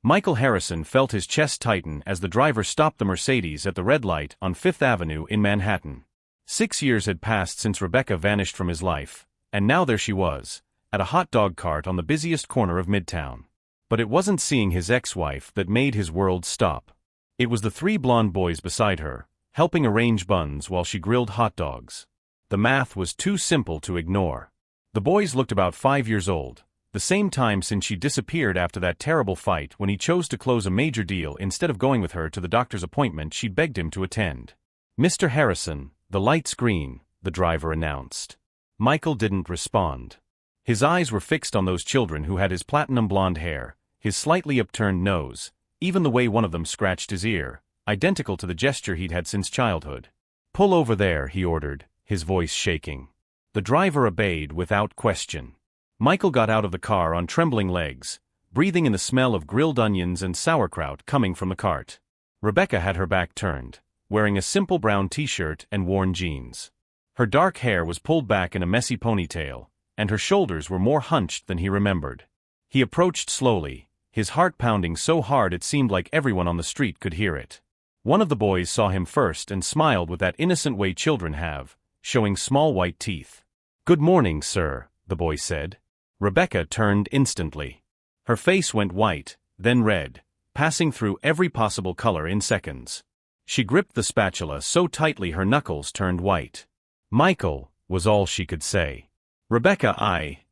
Michael Harrison felt his chest tighten as the driver stopped the Mercedes at the red light on Fifth Avenue in Manhattan. 6 years had passed since Rebecca vanished from his life, and now there she was, at a hot dog cart on the busiest corner of Midtown. But it wasn't seeing his ex-wife that made his world stop. It was the 3 blonde boys beside her, helping arrange buns while she grilled hot dogs. The math was too simple to ignore. The boys looked about 5 years old, the same time since she disappeared after that terrible fight when he chose to close a major deal instead of going with her to the doctor's appointment she begged him to attend. "Mr. Harrison, the light's green," the driver announced. Michael didn't respond. His eyes were fixed on those children who had his platinum blonde hair, his slightly upturned nose, even the way one of them scratched his ear, identical to the gesture he'd had since childhood. "Pull over there," he ordered, his voice shaking. The driver obeyed without question. Michael got out of the car on trembling legs, breathing in the smell of grilled onions and sauerkraut coming from the cart. Rebecca had her back turned, wearing a simple brown t-shirt and worn jeans. Her dark hair was pulled back in a messy ponytail, and her shoulders were more hunched than he remembered. He approached slowly, his heart pounding so hard it seemed like everyone on the street could hear it. One of the boys saw him first and smiled with that innocent way children have, showing small white teeth. "Good morning, sir," the boy said. Rebecca turned instantly. Her face went white, then red, passing through every possible color in seconds. She gripped the spatula so tightly her knuckles turned white. "Michael," was all she could say. "Rebecca,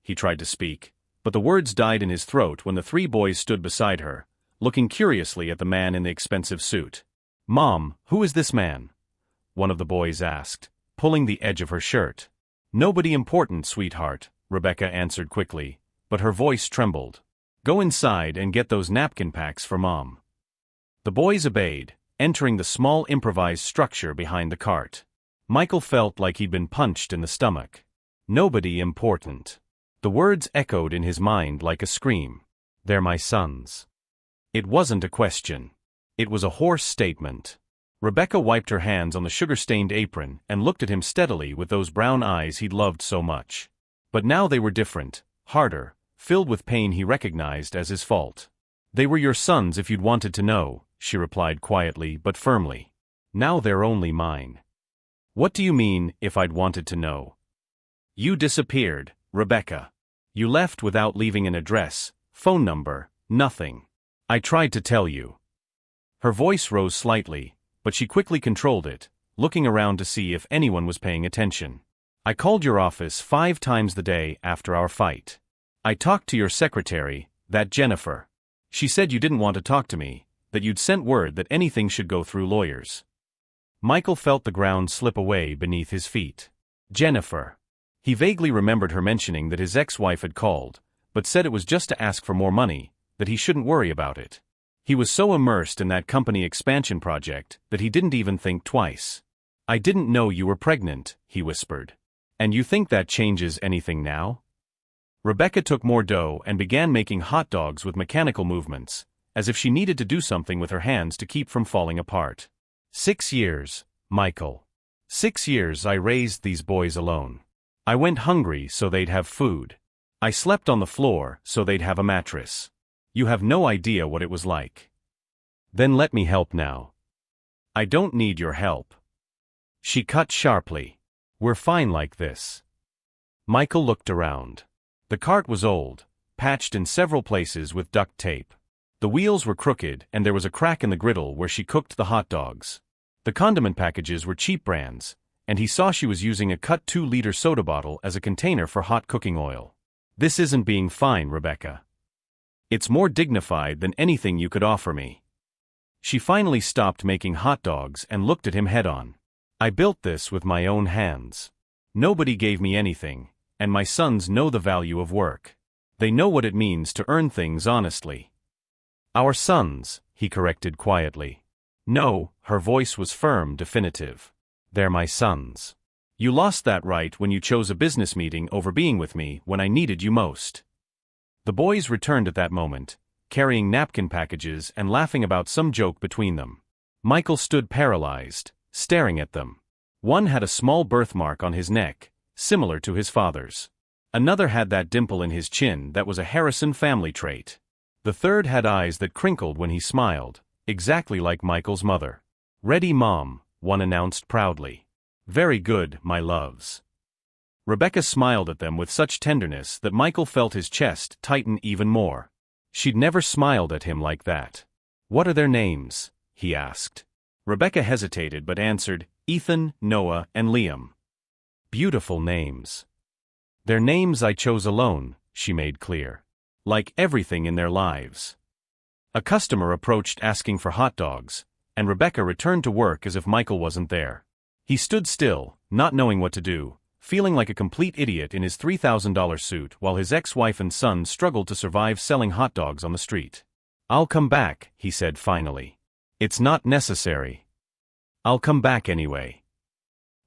he tried to speak, but the words died in his throat when the 3 boys stood beside her, looking curiously at the man in the expensive suit. "Mom, who is this man?" one of the boys asked, pulling the edge of her shirt. "Nobody important, sweetheart," Rebecca answered quickly, but her voice trembled. "Go inside and get those napkin packs for Mom." The boys obeyed, entering the small improvised structure behind the cart. Michael felt like he'd been punched in the stomach. "Nobody important." The words echoed in his mind like a scream. "They're my sons." It wasn't a question. It was a hoarse statement. Rebecca wiped her hands on the sugar-stained apron and looked at him steadily with those brown eyes he'd loved so much. But now they were different, harder, filled with pain he recognized as his fault. "They were your sons if you'd wanted to know," she replied quietly but firmly. "Now they're only mine." "What do you mean, if I'd wanted to know?" "You disappeared, Rebecca. You left without leaving an address, phone number, nothing. I tried to tell you." Her voice rose slightly, but she quickly controlled it, looking around to see if anyone was paying attention. "I called your office 5 times the day after our fight. I talked to your secretary, that Jennifer. She said you didn't want to talk to me, that you'd sent word that anything should go through lawyers." Michael felt the ground slip away beneath his feet. Jennifer. He vaguely remembered her mentioning that his ex-wife had called, but said it was just to ask for more money, that he shouldn't worry about it. He was so immersed in that company expansion project that he didn't even think twice. "I didn't know you were pregnant," he whispered. "And you think that changes anything now?" Rebecca took more dough and began making hot dogs with mechanical movements, as if she needed to do something with her hands to keep from falling apart. 6 years, Michael. 6 years I raised these boys alone. I went hungry so they'd have food. I slept on the floor so they'd have a mattress. You have no idea what it was like. Then let me help now." "I don't need your help." She cut sharply. "We're fine like this." Michael looked around. The cart was old, patched in several places with duct tape. The wheels were crooked and there was a crack in the griddle where she cooked the hot dogs. The condiment packages were cheap brands, and he saw she was using a cut 2-liter soda bottle as a container for hot cooking oil. "This isn't being fine, Rebecca. It's more dignified than anything you could offer me." She finally stopped making hot dogs and looked at him head-on. "I built this with my own hands. Nobody gave me anything, and my sons know the value of work. They know what it means to earn things honestly." "Our sons," he corrected quietly. "No," her voice was firm, definitive. "They're my sons. You lost that right when you chose a business meeting over being with me when I needed you most." The boys returned at that moment, carrying napkin packages and laughing about some joke between them. Michael stood paralyzed, staring at them. One had a small birthmark on his neck, similar to his father's. Another had that dimple in his chin that was a Harrison family trait. The third had eyes that crinkled when he smiled, exactly like Michael's mother. "Ready, Mom," one announced proudly. "Very good, my loves." Rebecca smiled at them with such tenderness that Michael felt his chest tighten even more. She'd never smiled at him like that. "What are their names?" he asked. Rebecca hesitated but answered, "Ethan, Noah, and Liam." "Beautiful names." "They're names I chose alone," she made clear. "Like everything in their lives." A customer approached asking for hot dogs, and Rebecca returned to work as if Michael wasn't there. He stood still, not knowing what to do, feeling like a complete idiot in his $3,000 suit while his ex-wife and son struggled to survive selling hot dogs on the street. "I'll come back," he said finally. "It's not necessary." "I'll come back anyway."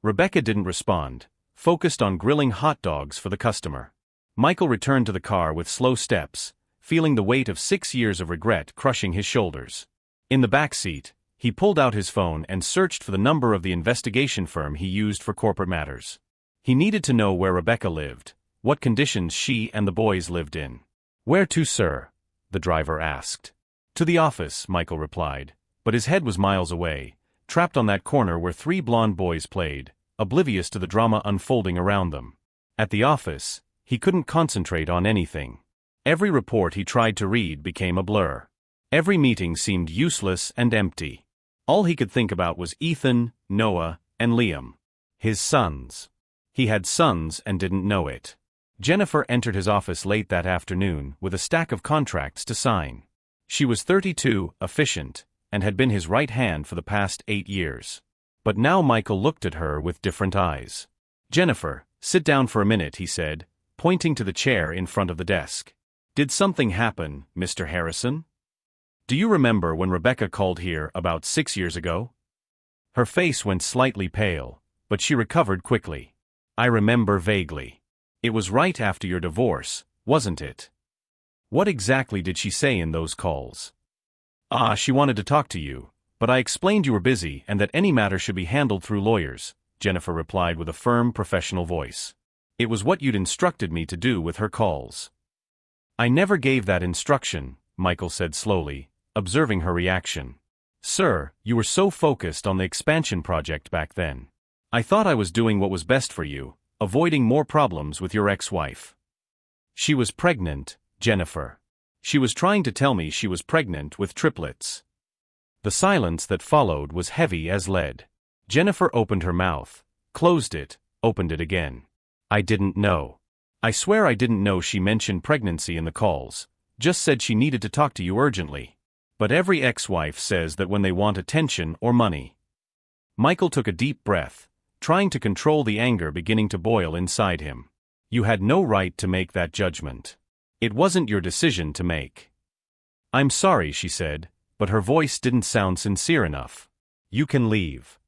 Rebecca didn't respond, focused on grilling hot dogs for the customer. Michael returned to the car with slow steps, feeling the weight of 6 years of regret crushing his shoulders. In the back seat, he pulled out his phone and searched for the number of the investigation firm he used for corporate matters. He needed to know where Rebecca lived, what conditions she and the boys lived in. "Where to, sir?" the driver asked. "To the office," Michael replied, but his head was miles away, trapped on that corner where 3 blonde boys played, oblivious to the drama unfolding around them. At the office, he couldn't concentrate on anything. Every report he tried to read became a blur. Every meeting seemed useless and empty. All he could think about was Ethan, Noah, and Liam. His sons. He had sons and didn't know it. Jennifer entered his office late that afternoon with a stack of contracts to sign. She was 32, efficient, and had been his right hand for the past 8 years. But now Michael looked at her with different eyes. "Jennifer, sit down for a minute," he said, pointing to the chair in front of the desk. "Did something happen, Mr. Harrison? Do you remember when Rebecca called here about 6 years ago?" Her face went slightly pale, but she recovered quickly. "I remember vaguely. It was right after your divorce, wasn't it?" "What exactly did she say in those calls?" She wanted to talk to you, but I explained you were busy and that any matter should be handled through lawyers," Jennifer replied with a firm, professional voice. "It was what you'd instructed me to do with her calls." "I never gave that instruction," Michael said slowly, observing her reaction. "Sir, you were so focused on the expansion project back then. I thought I was doing what was best for you, avoiding more problems with your ex-wife." "She was pregnant, Jennifer. She was trying to tell me she was pregnant with triplets." The silence that followed was heavy as lead. Jennifer opened her mouth, closed it, opened it again. "I didn't know. I swear I didn't know she mentioned pregnancy in the calls, just said she needed to talk to you urgently. But every ex-wife says that when they want attention or money." Michael took a deep breath, trying to control the anger beginning to boil inside him. "You had no right to make that judgment. It wasn't your decision to make." "I'm sorry," she said, but her voice didn't sound sincere enough. "You can leave."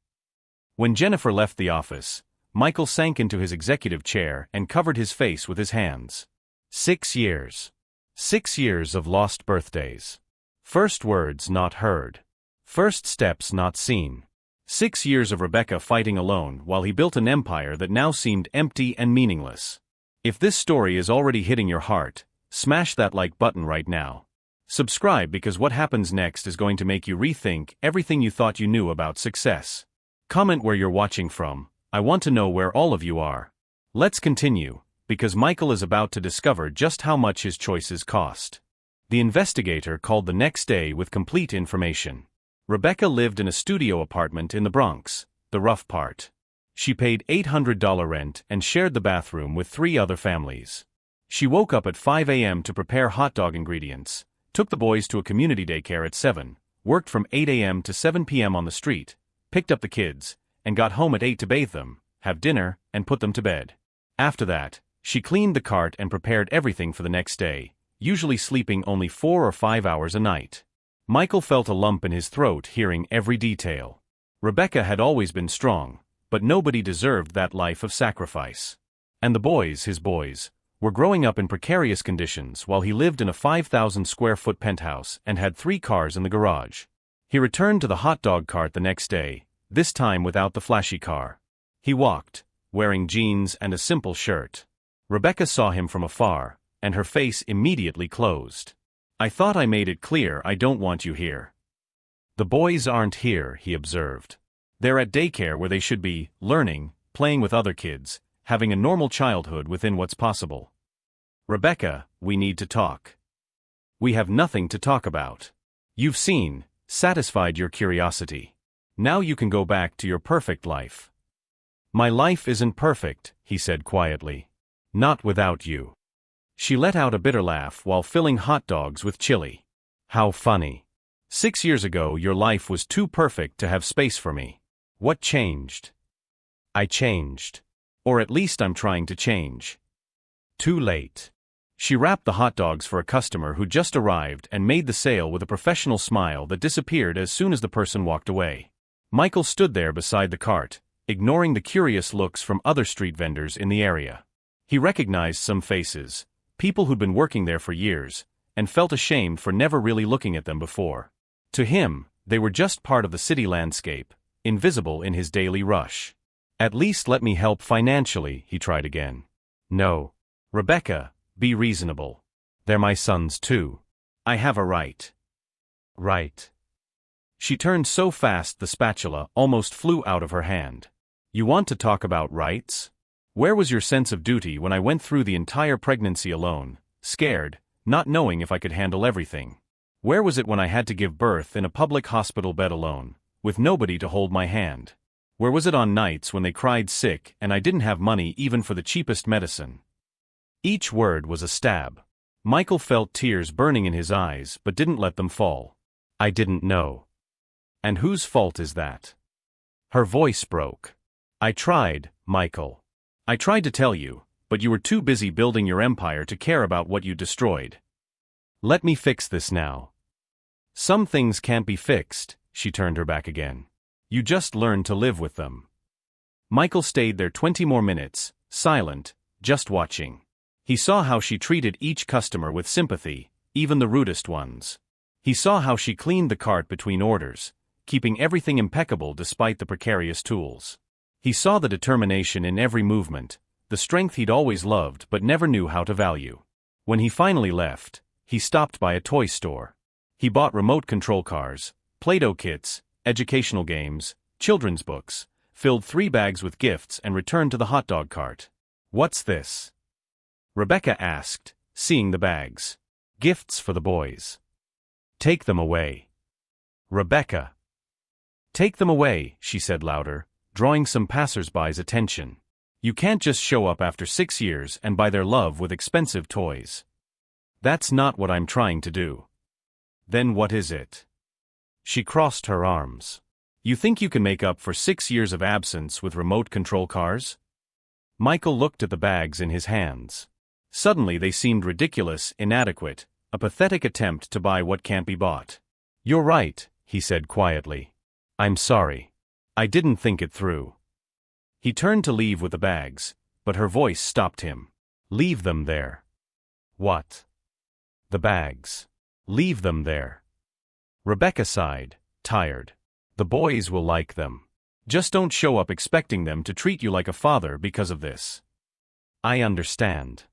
When Jennifer left the office, Michael sank into his executive chair and covered his face with his hands. 6 years. 6 years of lost birthdays. First words not heard. First steps not seen. 6 years of Rebecca fighting alone while he built an empire that now seemed empty and meaningless. If this story is already hitting your heart, smash that like button right now. Subscribe because what happens next is going to make you rethink everything you thought you knew about success. Comment where you're watching from. I want to know where all of you are. Let's continue, because Michael is about to discover just how much his choices cost. The investigator called the next day with complete information. Rebecca lived in a studio apartment in the Bronx, the rough part. She paid $800 rent and shared the bathroom with 3 other families. She woke up at 5 a.m. to prepare hot dog ingredients, took the boys to a community daycare at 7, worked from 8 a.m. to 7 p.m. on the street, picked up the kids, and got home at 8 to bathe them, have dinner, and put them to bed. After that, she cleaned the cart and prepared everything for the next day, usually sleeping only 4 or 5 hours a night. Michael felt a lump in his throat hearing every detail. Rebecca had always been strong, but nobody deserved that life of sacrifice. And the boys, his boys, were growing up in precarious conditions while he lived in a 5,000-square-foot penthouse and had 3 cars in the garage. He returned to the hot dog cart the next day, this time without the flashy car. He walked, wearing jeans and a simple shirt. Rebecca saw him from afar, and her face immediately closed. I thought I made it clear I don't want you here. The boys aren't here, he observed. They're at daycare where they should be, learning, playing with other kids, having a normal childhood within what's possible. Rebecca, we need to talk. We have nothing to talk about. You've seen, satisfied your curiosity. Now you can go back to your perfect life. My life isn't perfect, he said quietly. Not without you. She let out a bitter laugh while filling hot dogs with chili. How funny. 6 years ago your life was too perfect to have space for me. What changed? I changed. Or at least I'm trying to change. Too late. She wrapped the hot dogs for a customer who just arrived and made the sale with a professional smile that disappeared as soon as the person walked away. Michael stood there beside the cart, ignoring the curious looks from other street vendors in the area. He recognized some faces, people who'd been working there for years, and felt ashamed for never really looking at them before. To him, they were just part of the city landscape, invisible in his daily rush. At least let me help financially, he tried again. No. Rebecca, be reasonable. They're my sons too. I have a right. Right. She turned so fast the spatula almost flew out of her hand. You want to talk about rights? Where was your sense of duty when I went through the entire pregnancy alone, scared, not knowing if I could handle everything? Where was it when I had to give birth in a public hospital bed alone, with nobody to hold my hand? Where was it on nights when they cried sick and I didn't have money even for the cheapest medicine? Each word was a stab. Michael felt tears burning in his eyes but didn't let them fall. I didn't know. And whose fault is that? Her voice broke. I tried, Michael. I tried to tell you, but you were too busy building your empire to care about what you destroyed. Let me fix this now. Some things can't be fixed, she turned her back again. You just learn to live with them. Michael stayed there 20 more minutes, silent, just watching. He saw how she treated each customer with sympathy, even the rudest ones. He saw how she cleaned the cart between orders, keeping everything impeccable despite the precarious tools. He saw the determination in every movement, the strength he'd always loved but never knew how to value. When he finally left, he stopped by a toy store. He bought remote control cars, Play-Doh kits, educational games, children's books, filled 3 bags with gifts and returned to the hot dog cart. What's this? Rebecca asked, seeing the bags. Gifts for the boys. Take them away. Rebecca. Take them away, she said louder, drawing some passers-by's attention. You can't just show up after 6 years and buy their love with expensive toys. That's not what I'm trying to do. Then what is it? She crossed her arms. You think you can make up for 6 years of absence with remote control cars? Michael looked at the bags in his hands. Suddenly they seemed ridiculous, inadequate, a pathetic attempt to buy what can't be bought. You're right, he said quietly. I'm sorry. I didn't think it through. He turned to leave with the bags, but her voice stopped him. Leave them there. What? The bags. Leave them there. Rebecca sighed, tired. The boys will like them. Just don't show up expecting them to treat you like a father because of this. I understand.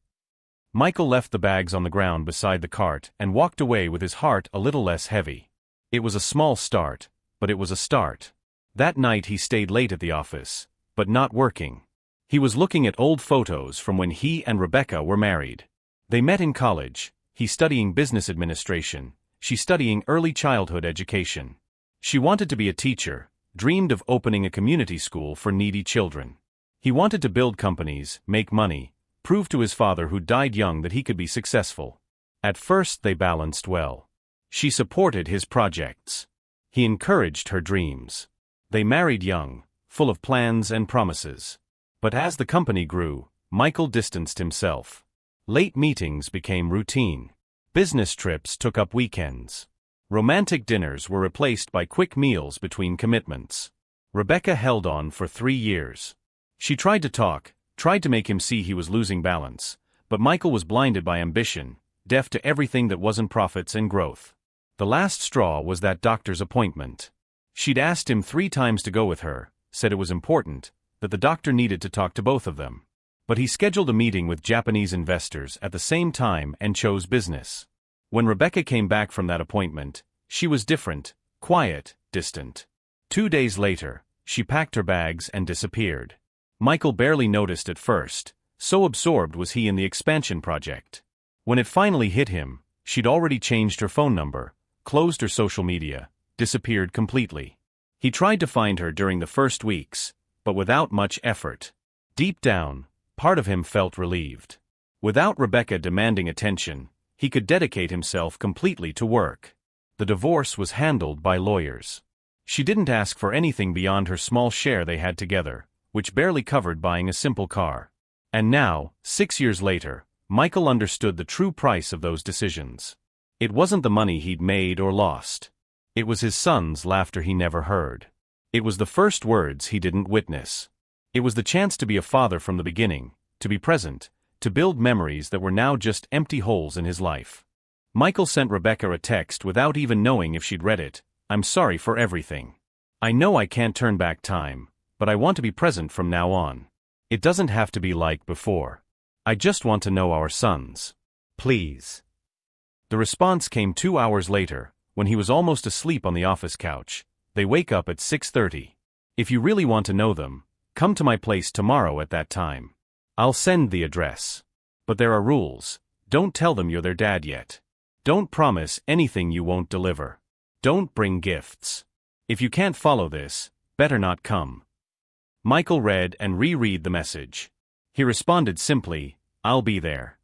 Michael left the bags on the ground beside the cart and walked away with his heart a little less heavy. It was a small start, but it was a start. That night he stayed late at the office, but not working. He was looking at old photos from when he and Rebecca were married. They met in college, he studying business administration, she studying early childhood education. She wanted to be a teacher, dreamed of opening a community school for needy children. He wanted to build companies, make money, prove to his father who died young that he could be successful. At first they balanced well. She supported his projects. He encouraged her dreams. They married young, full of plans and promises. But as the company grew, Michael distanced himself. Late meetings became routine. Business trips took up weekends. Romantic dinners were replaced by quick meals between commitments. Rebecca held on for 3 years. She tried to talk, tried to make him see he was losing balance, but Michael was blinded by ambition, deaf to everything that wasn't profits and growth. The last straw was that doctor's appointment. She'd asked him 3 times to go with her, said it was important, that the doctor needed to talk to both of them. But he scheduled a meeting with Japanese investors at the same time and chose business. When Rebecca came back from that appointment, she was different, quiet, distant. 2 days later, she packed her bags and disappeared. Michael barely noticed at first, so absorbed was he in the expansion project. When it finally hit him, she'd already changed her phone number, closed her social media, disappeared completely. He tried to find her during the first weeks, but without much effort. Deep down, part of him felt relieved. Without Rebecca demanding attention, he could dedicate himself completely to work. The divorce was handled by lawyers. She didn't ask for anything beyond her small share they had together, which barely covered buying a simple car. And now, 6 years later, Michael understood the true price of those decisions. It wasn't the money he'd made or lost. It was his son's laughter he never heard. It was the first words he didn't witness. It was the chance to be a father from the beginning, to be present, to build memories that were now just empty holes in his life. Michael sent Rebecca a text without even knowing if she'd read it. "I'm sorry for everything. I know I can't turn back time, but I want to be present from now on. It doesn't have to be like before. I just want to know our sons. Please." The response came 2 hours later, when he was almost asleep on the office couch. "They wake up at 6:30. If you really want to know them, come to my place tomorrow at that time. I'll send the address. But there are rules. Don't tell them you're their dad yet. Don't promise anything you won't deliver. Don't bring gifts. If you can't follow this, better not come." Michael read and reread the message. He responded simply, "I'll be there."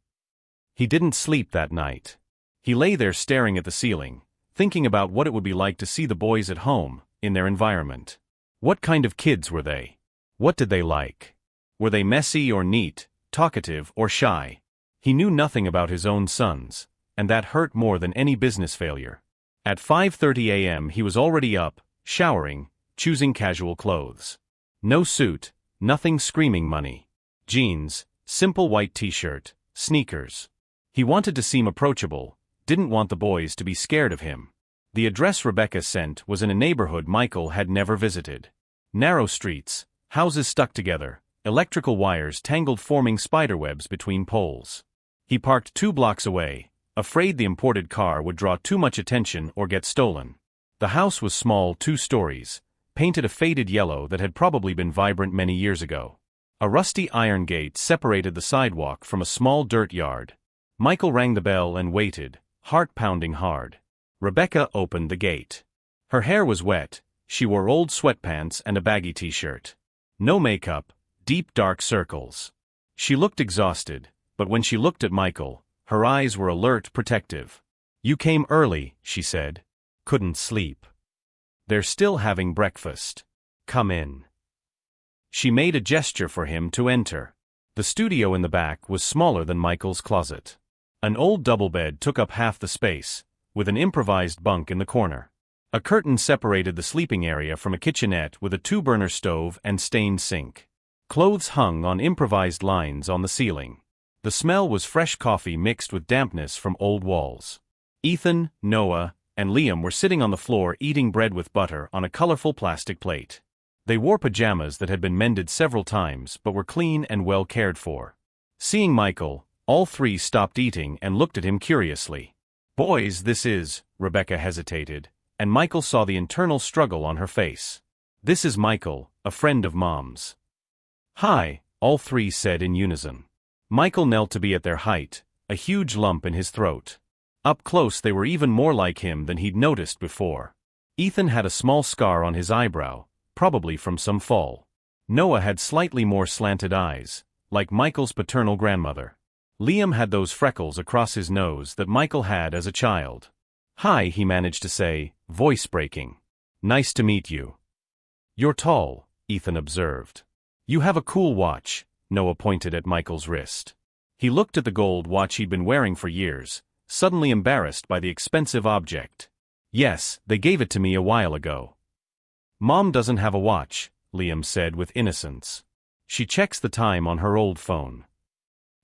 He didn't sleep that night. He lay there staring at the ceiling, thinking about what it would be like to see the boys at home, in their environment. What kind of kids were they? What did they like? Were they messy or neat, talkative or shy? He knew nothing about his own sons, and that hurt more than any business failure. At 5:30 a.m. he was already up, showering, choosing casual clothes. No suit, nothing screaming money. Jeans, simple white t-shirt, sneakers. He wanted to seem approachable, didn't want the boys to be scared of him. The address Rebecca sent was in a neighborhood Michael had never visited. Narrow streets, houses stuck together, electrical wires tangled forming spiderwebs between poles. He parked 2 blocks away, afraid the imported car would draw too much attention or get stolen. The house was small, 2 stories, painted a faded yellow that had probably been vibrant many years ago. A rusty iron gate separated the sidewalk from a small dirt yard. Michael rang the bell and waited, heart pounding hard. Rebecca opened the gate. Her hair was wet, she wore old sweatpants and a baggy t-shirt. No makeup, deep dark circles. She looked exhausted, but when she looked at Michael, her eyes were alert, protective. "You came early," she said. "Couldn't sleep. They're still having breakfast. Come in." She made a gesture for him to enter. The studio in the back was smaller than Michael's closet. An old double bed took up half the space, with an improvised bunk in the corner. A curtain separated the sleeping area from a kitchenette with a 2-burner stove and stained sink. Clothes hung on improvised lines on the ceiling. The smell was fresh coffee mixed with dampness from old walls. Ethan, Noah, and Liam were sitting on the floor eating bread with butter on a colorful plastic plate. They wore pajamas that had been mended several times but were clean and well cared for. Seeing Michael, all 3 stopped eating and looked at him curiously. "Boys, this is," Rebecca hesitated, and Michael saw the internal struggle on her face. "This is Michael, a friend of Mom's." "Hi," all 3 said in unison. Michael knelt to be at their height, a huge lump in his throat. Up close they were even more like him than he'd noticed before. Ethan had a small scar on his eyebrow, probably from some fall. Noah had slightly more slanted eyes, like Michael's paternal grandmother. Liam had those freckles across his nose that Michael had as a child. "Hi," he managed to say, voice breaking. "Nice to meet you." "You're tall," Ethan observed. "You have a cool watch," Noah pointed at Michael's wrist. He looked at the gold watch he'd been wearing for years, suddenly embarrassed by the expensive object. "Yes, they gave it to me a while ago." "Mom doesn't have a watch," Liam said with innocence. "She checks the time on her old phone."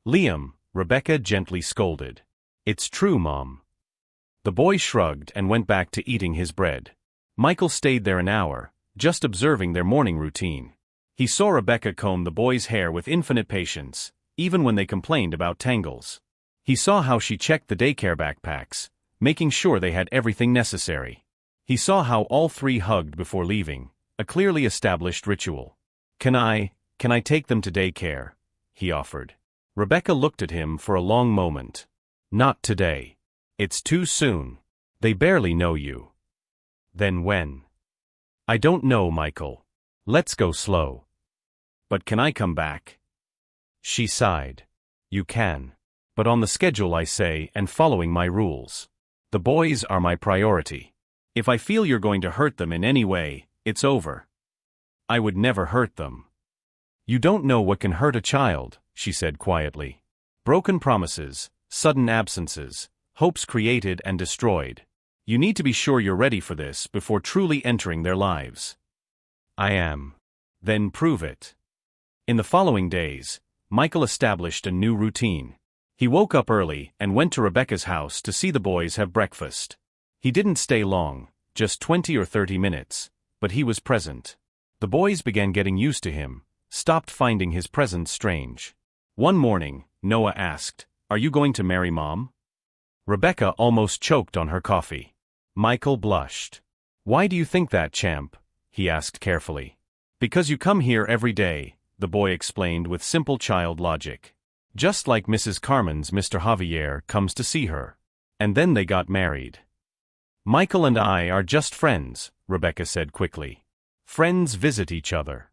"Liam," Rebecca gently scolded. "It's true, Mom." The boy shrugged and went back to eating his bread. Michael stayed there an hour, just observing their morning routine. He saw Rebecca comb the boys' hair with infinite patience, even when they complained about tangles. He saw how she checked the daycare backpacks, making sure they had everything necessary. He saw how all three hugged before leaving, a clearly established ritual. Can I take them to daycare?" he offered. Rebecca looked at him for a long moment. "Not today. It's too soon. They barely know you." "Then when?" "I don't know, Michael. Let's go slow." "But can I come back?" She sighed. "You can. But on the schedule, I say, and following my rules. The boys are my priority. If I feel you're going to hurt them in any way, it's over." "I would never hurt them." "You don't know what can hurt a child," she said quietly. "Broken promises, sudden absences, hopes created and destroyed. You need to be sure you're ready for this before truly entering their lives." "I am." "Then prove it." In the following days, Michael established a new routine. He woke up early and went to Rebecca's house to see the boys have breakfast. He didn't stay long, just 20 or 30 minutes, but he was present. The boys began getting used to him, stopped finding his presence strange. One morning, Noah asked, "Are you going to marry Mom?" Rebecca almost choked on her coffee. Michael blushed. "Why do you think that, champ?" he asked carefully. "Because you come here every day," the boy explained with simple child logic. "Just like Mrs. Carmen's Mr. Javier comes to see her." And then they got married. "Michael and I are just friends," Rebecca said quickly. "Friends visit each other."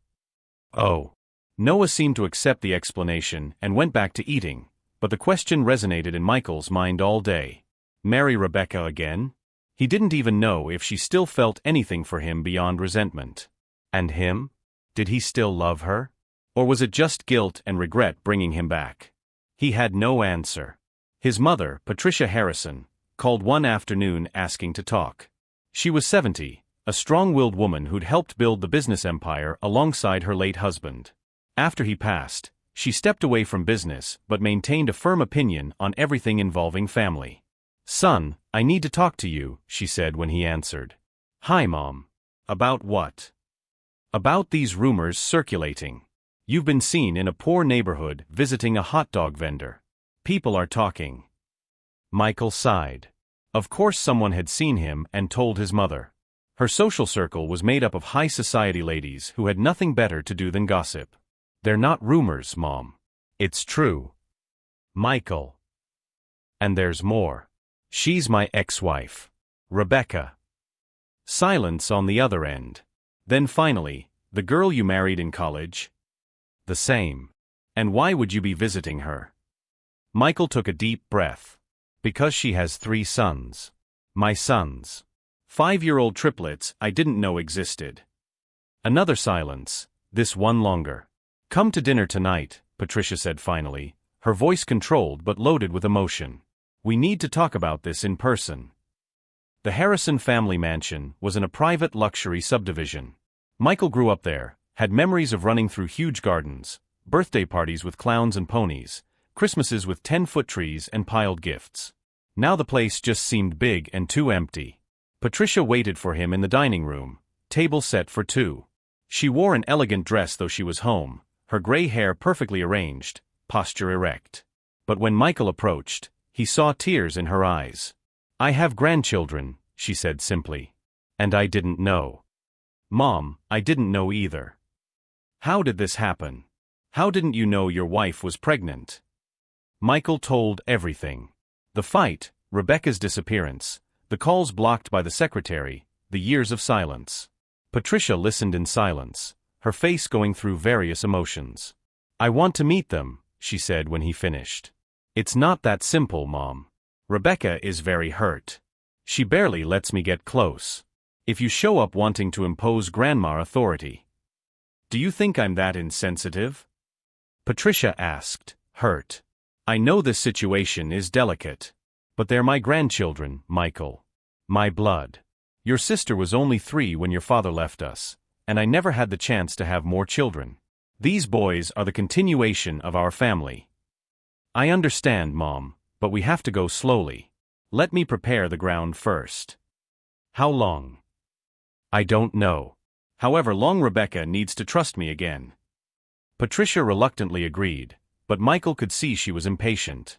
"Oh." Noah seemed to accept the explanation and went back to eating, but the question resonated in Michael's mind all day. Marry Rebecca again? He didn't even know if she still felt anything for him beyond resentment. And him? Did he still love her? Or was it just guilt and regret bringing him back? He had no answer. His mother, Patricia Harrison, called one afternoon asking to talk. She was 70, a strong-willed woman who'd helped build the business empire alongside her late husband. After he passed, she stepped away from business but maintained a firm opinion on everything involving family. "Son, I need to talk to you," she said when he answered. "Hi, Mom." "About what?" "About these rumors circulating. You've been seen in a poor neighborhood visiting a hot dog vendor. People are talking." Michael sighed. Of course someone had seen him and told his mother. Her social circle was made up of high society ladies who had nothing better to do than gossip. "They're not rumors, Mom. It's true." "Michael. And there's more. She's my ex-wife. Rebecca." Silence on the other end. Then finally, "The girl you married in college?" "The same. And why would you be visiting her?" Michael took a deep breath. "Because she has 3 sons. My sons. 5-year-old triplets I didn't know existed." Another silence, this one longer. "Come to dinner tonight," Patricia said finally, her voice controlled but loaded with emotion. "We need to talk about this in person." The Harrison family mansion was in a private luxury subdivision. Michael grew up there, had memories of running through huge gardens, birthday parties with clowns and ponies, Christmases with 10-foot trees and piled gifts. Now the place just seemed big and too empty. Patricia waited for him in the dining room, table set for 2. She wore an elegant dress though she was home, her gray hair perfectly arranged, posture erect. But when Michael approached, he saw tears in her eyes. "I have grandchildren," she said simply. "And I didn't know." "Mom, I didn't know either." "How did this happen? How didn't you know your wife was pregnant?" Michael told everything. The fight, Rebecca's disappearance, the calls blocked by the secretary, the years of silence. Patricia listened in silence, her face going through various emotions. "I want to meet them," she said when he finished. "It's not that simple, Mom. Rebecca is very hurt. She barely lets me get close. If you show up wanting to impose grandma authority." "Do you think I'm that insensitive?" Patricia asked, hurt. "I know this situation is delicate. But they're my grandchildren, Michael. My blood. Your sister was only 3 when your father left us, and I never had the chance to have more children. These boys are the continuation of our family." "I understand, Mom, but we have to go slowly. Let me prepare the ground first." "How long?" "I don't know. However long Rebecca needs to trust me again." Patricia reluctantly agreed, but Michael could see she was impatient.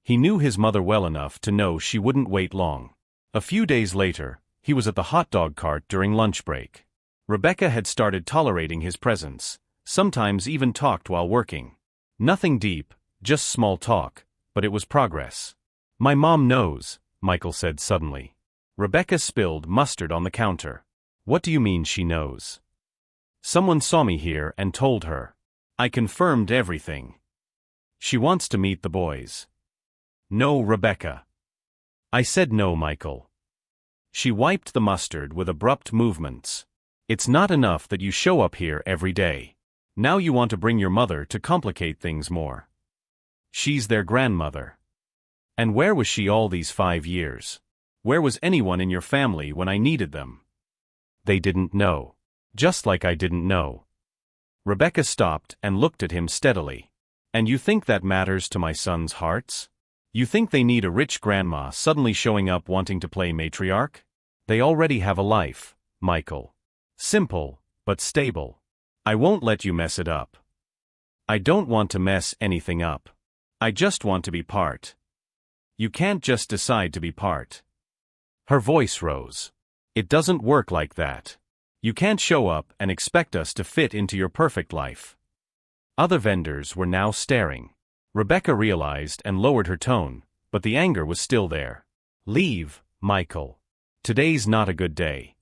He knew his mother well enough to know she wouldn't wait long. A few days later, he was at the hot dog cart during lunch break. Rebecca had started tolerating his presence, sometimes even talked while working. Nothing deep, just small talk, but it was progress. "My mom knows," Michael said suddenly. Rebecca spilled mustard on the counter. "What do you mean she knows?" "Someone saw me here and told her. I confirmed everything. She wants to meet the boys." "No, Rebecca." "I said no, Michael." She wiped the mustard with abrupt movements. "It's not enough that you show up here every day. Now you want to bring your mother to complicate things more. She's their grandmother. And where was she all these 5 years? Where was anyone in your family when I needed them?" "They didn't know. Just like I didn't know." Rebecca stopped and looked at him steadily. "And you think that matters to my sons' hearts? You think they need a rich grandma suddenly showing up wanting to play matriarch? They already have a life, Michael. Simple, but stable. I won't let you mess it up. I don't want to mess anything up. I just want to be part. You can't just decide to be part." Her voice rose. "It doesn't work like that. You can't show up and expect us to fit into your perfect life." Other vendors were now staring. Rebecca realized and lowered her tone, but the anger was still there. "Leave, Michael. Today's not a good day."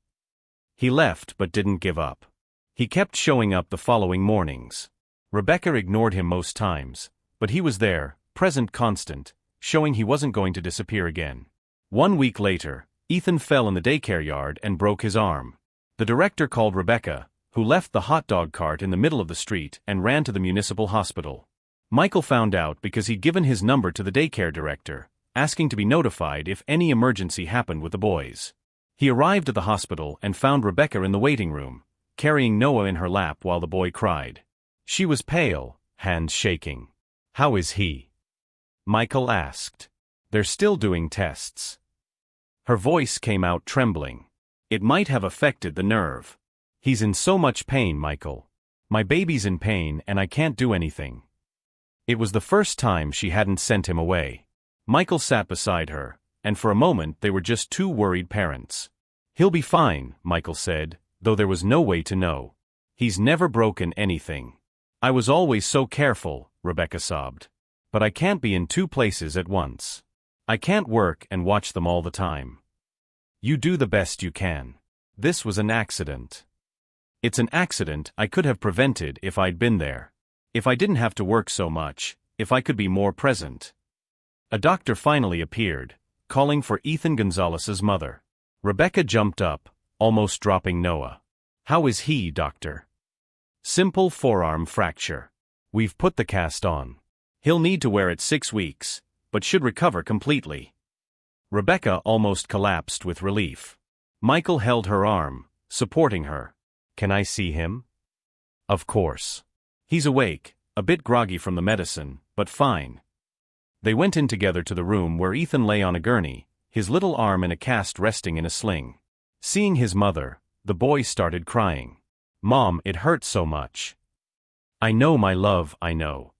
He left but didn't give up. He kept showing up the following mornings. Rebecca ignored him most times, but he was there, present, constant, showing he wasn't going to disappear again. 1 week later, Ethan fell in the daycare yard and broke his arm. The director called Rebecca, who left the hot dog cart in the middle of the street and ran to the municipal hospital. Michael found out because he'd given his number to the daycare director, asking to be notified if any emergency happened with the boys. He arrived at the hospital and found Rebecca in the waiting room, carrying Noah in her lap while the boy cried. She was pale, hands shaking. "How is he?" Michael asked. "They're still doing tests." Her voice came out trembling. "It might have affected the nerve. He's in so much pain, Michael. My baby's in pain and I can't do anything." It was the first time she hadn't sent him away. Michael sat beside her, and for a moment they were just two worried parents. "He'll be fine," Michael said, though there was no way to know. "He's never broken anything." "I was always so careful," Rebecca sobbed. "But I can't be in 2 places at once. I can't work and watch them all the time." "You do the best you can. This was an accident." "It's an accident I could have prevented if I'd been there. If I didn't have to work so much, if I could be more present." A doctor finally appeared, calling for Ethan Gonzalez's mother. Rebecca jumped up, almost dropping Noah. "How is he, doctor?" "Simple forearm fracture. We've put the cast on. He'll need to wear it 6 weeks, but should recover completely." Rebecca almost collapsed with relief. Michael held her arm, supporting her. "Can I see him?" "Of course. He's awake, a bit groggy from the medicine, but fine." They went in together to the room where Ethan lay on a gurney, his little arm in a cast resting in a sling. Seeing his mother, the boy started crying. "Mom, it hurts so much." "I know, my love, I know."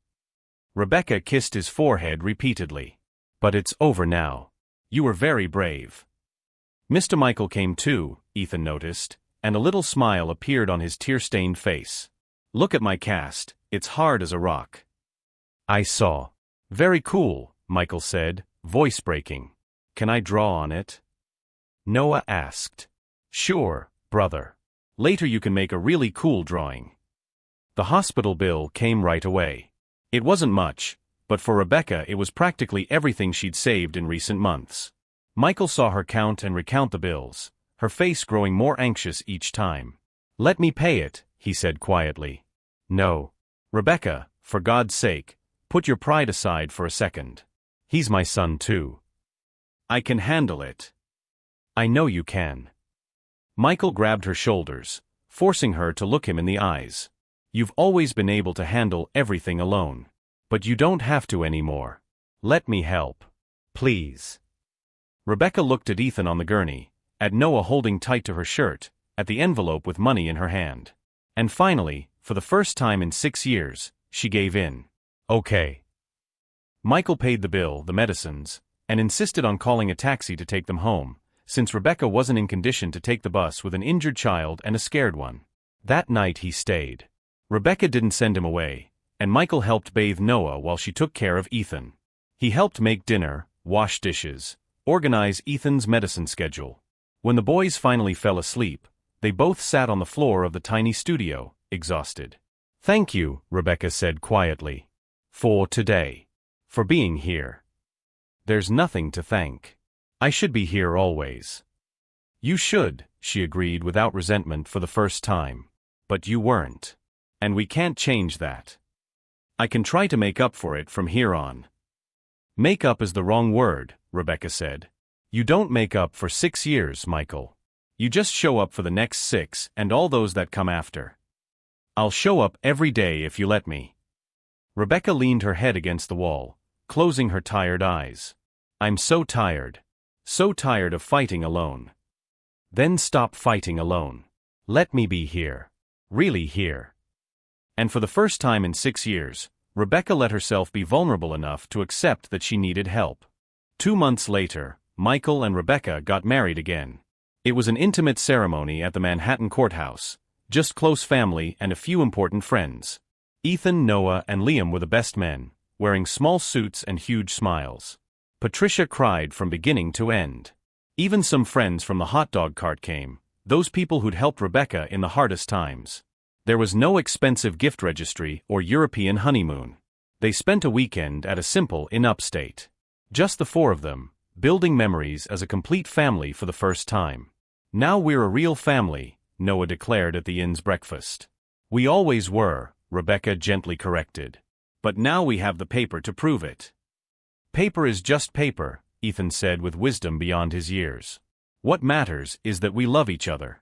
Rebecca kissed his forehead repeatedly. "But it's over now. You were very brave." Mr. Michael came too, Ethan noticed, and a little smile appeared on his tear-stained face. "Look at my cast, it's hard as a rock." "I saw." "Very cool," Michael said, voice breaking. "Can I draw on it?" Noah asked. "Sure, brother. Later you can make a really cool drawing." The hospital bill came right away. It wasn't much, but for Rebecca it was practically everything she'd saved in recent months. Michael saw her count and recount the bills, her face growing more anxious each time. "Let me pay it," he said quietly. "No. Rebecca, for God's sake, put your pride aside for a second. He's my son too. I can handle it." "I know you can." Michael grabbed her shoulders, forcing her to look him in the eyes. "You've always been able to handle everything alone. But you don't have to anymore. Let me help. Please." Rebecca looked at Ethan on the gurney, at Noah holding tight to her shirt, at the envelope with money in her hand. And finally, for the first time in 6 years, she gave in. "Okay. Michael paid the bill, the medicines, and insisted on calling a taxi to take them home, since Rebecca wasn't in condition to take the bus with an injured child and a scared one. That night he stayed. Rebecca didn't send him away, and Michael helped bathe Noah while she took care of Ethan. He helped make dinner, wash dishes, organize Ethan's medicine schedule. When the boys finally fell asleep, they both sat on the floor of the tiny studio, exhausted. "Thank you," Rebecca said quietly. "For today. For being here." "There's nothing to thank. I should be here always." "You should," she agreed without resentment for the first time. "But you weren't. And we can't change that. I can try to make up for it from here on." "Make up is the wrong word," Rebecca said. "You don't make up for 6 years, Michael. You just show up for the next 6 and all those that come after." "I'll show up every day if you let me." Rebecca leaned her head against the wall, closing her tired eyes. "I'm so tired. So tired of fighting alone." "Then stop fighting alone. Let me be here. Really here." And for the first time in 6 years, Rebecca let herself be vulnerable enough to accept that she needed help. 2 months later, Michael and Rebecca got married again. It was an intimate ceremony at the Manhattan courthouse, just close family and a few important friends. Ethan, Noah, and Liam were the best men, wearing small suits and huge smiles. Patricia cried from beginning to end. Even some friends from the hot dog cart came, those people who'd helped Rebecca in the hardest times. There was no expensive gift registry or European honeymoon. They spent a weekend at a simple inn upstate. Just the 4 of them, building memories as a complete family for the first time. "Now we're a real family," Noah declared at the inn's breakfast. "We always were," Rebecca gently corrected. "But now we have the paper to prove it." "Paper is just paper," Ethan said with wisdom beyond his years. "What matters is that we love each other."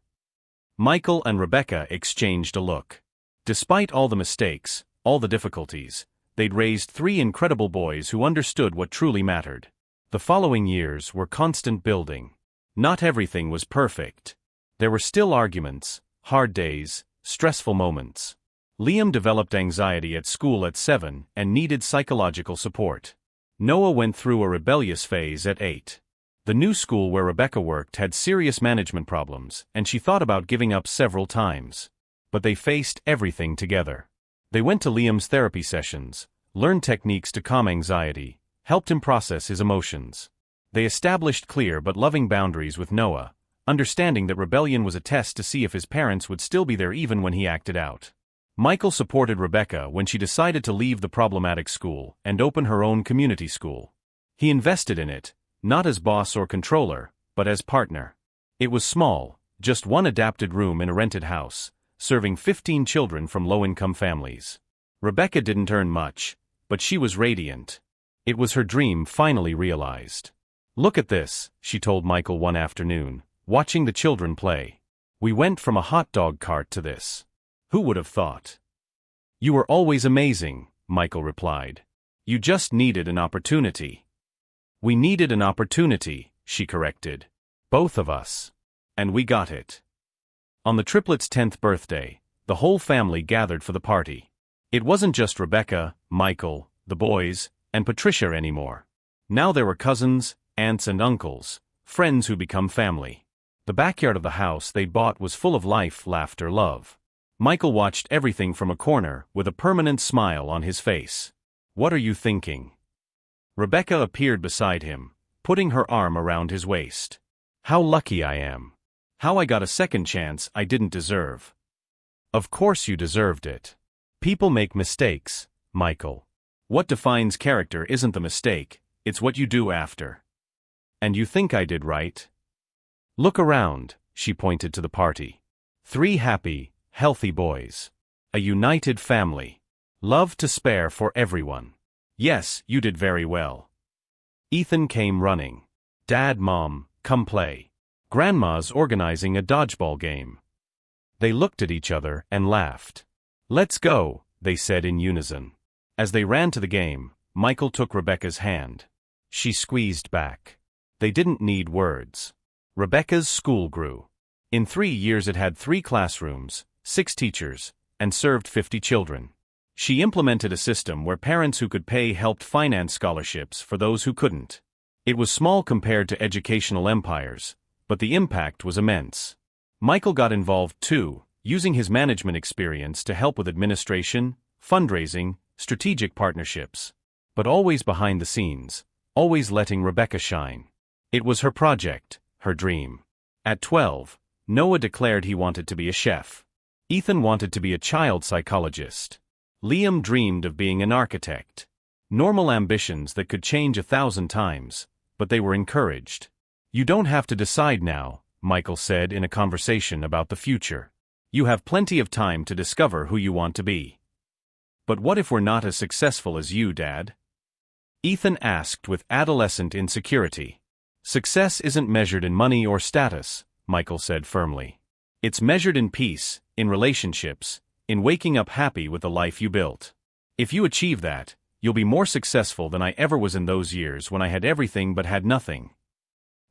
Michael and Rebecca exchanged a look. Despite all the mistakes, all the difficulties, they'd raised 3 incredible boys who understood what truly mattered. The following years were constant building. Not everything was perfect. There were still arguments, hard days, stressful moments. Liam developed anxiety at school at 7 and needed psychological support. Noah went through a rebellious phase at 8. The new school where Rebecca worked had serious management problems, and she thought about giving up several times. But they faced everything together. They went to Liam's therapy sessions, learned techniques to calm anxiety, helped him process his emotions. They established clear but loving boundaries with Noah, understanding that rebellion was a test to see if his parents would still be there even when he acted out. Michael supported Rebecca when she decided to leave the problematic school and open her own community school. He invested in it, not as boss or controller, but as partner. It was small, just 1 adapted room in a rented house, serving 15 children from low-income families. Rebecca didn't earn much, but she was radiant. It was her dream finally realized. "Look at this," she told Michael one afternoon, watching the children play. "We went from a hot dog cart to this. Who would have thought?" "You were always amazing," Michael replied. "You just needed an opportunity." "We needed an opportunity," she corrected. "Both of us. And we got it." On the triplets' 10th birthday, the whole family gathered for the party. It wasn't just Rebecca, Michael, the boys, and Patricia anymore. Now there were cousins, aunts and uncles, friends who become family. The backyard of the house they bought was full of life, laughter, love. Michael watched everything from a corner with a permanent smile on his face. "What are you thinking?" Rebecca appeared beside him, putting her arm around his waist. "How lucky I am. How I got a second chance I didn't deserve." "Of course you deserved it. People make mistakes, Michael. What defines character isn't the mistake, it's what you do after. And you think I did right? Look around," she pointed to the party. 3 happy, healthy boys. A united family. Love to spare for everyone. Yes, you did very well. Ethan came running. "Dad, Mom, come play. Grandma's organizing a dodgeball game." They looked at each other and laughed. "Let's go," they said in unison. As they ran to the game, Michael took Rebecca's hand. She squeezed back. They didn't need words. Rebecca's school grew. In 3 years it had 3 classrooms, 6 teachers, and served 50 children. She implemented a system where parents who could pay helped finance scholarships for those who couldn't. It was small compared to educational empires, but the impact was immense. Michael got involved too, using his management experience to help with administration, fundraising, strategic partnerships. But always behind the scenes, always letting Rebecca shine. It was her project, her dream. At 12, Noah declared he wanted to be a chef. Ethan wanted to be a child psychologist. Liam dreamed of being an architect. Normal ambitions that could change 1,000 times, but they were encouraged. You don't have to decide now, Michael said in a conversation about the future. You have plenty of time to discover who you want to be. But what if we're not as successful as you, Dad? Ethan asked with adolescent insecurity. Success isn't measured in money or status, Michael said firmly. It's measured in peace, in relationships, in waking up happy with the life you built. If you achieve that, you'll be more successful than I ever was in those years when I had everything but had nothing.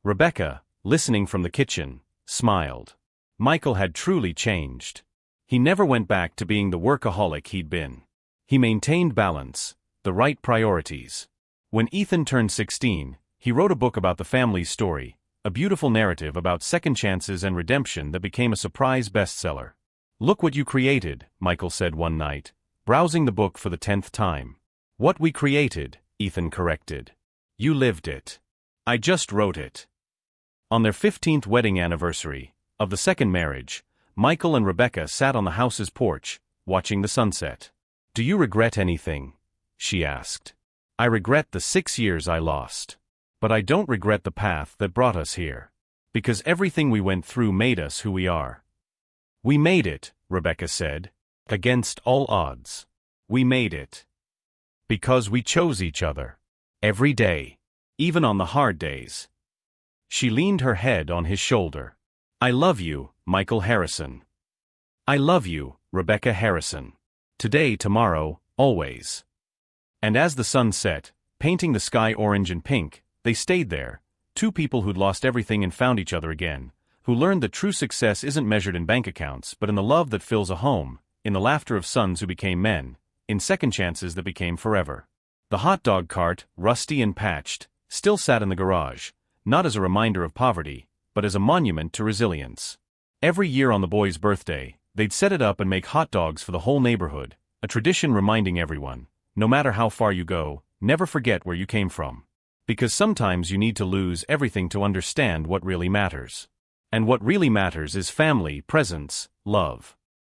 Rebecca, listening from the kitchen, smiled. Michael had truly changed. He never went back to being the workaholic he'd been. He maintained balance, the right priorities. When Ethan turned 16, he wrote a book about the family's story, a beautiful narrative about second chances and redemption that became a surprise bestseller. Look what you created, Michael said one night, browsing the book for the 10th time. What we created, Ethan corrected. You lived it. I just wrote it. On their 15th wedding anniversary of the second marriage, Michael and Rebecca sat on the house's porch, watching the sunset. Do you regret anything? She asked. I regret the 6 years I lost. But I don't regret the path that brought us here. Because everything we went through made us who we are. We made it, Rebecca said. Against all odds. We made it. Because we chose each other. Every day. Even on the hard days. She leaned her head on his shoulder. I love you, Michael Harrison. I love you, Rebecca Harrison. Today, tomorrow, always. And as the sun set, painting the sky orange and pink, they stayed there, two people who'd lost everything and found each other again, who learned that true success isn't measured in bank accounts but in the love that fills a home, in the laughter of sons who became men, in second chances that became forever. The hot dog cart, rusty and patched, still sat in the garage, not as a reminder of poverty, but as a monument to resilience. Every year on the boy's birthday, they'd set it up and make hot dogs for the whole neighborhood, a tradition reminding everyone, no matter how far you go, never forget where you came from. Because sometimes you need to lose everything to understand what really matters. And what really matters is family, presence, love.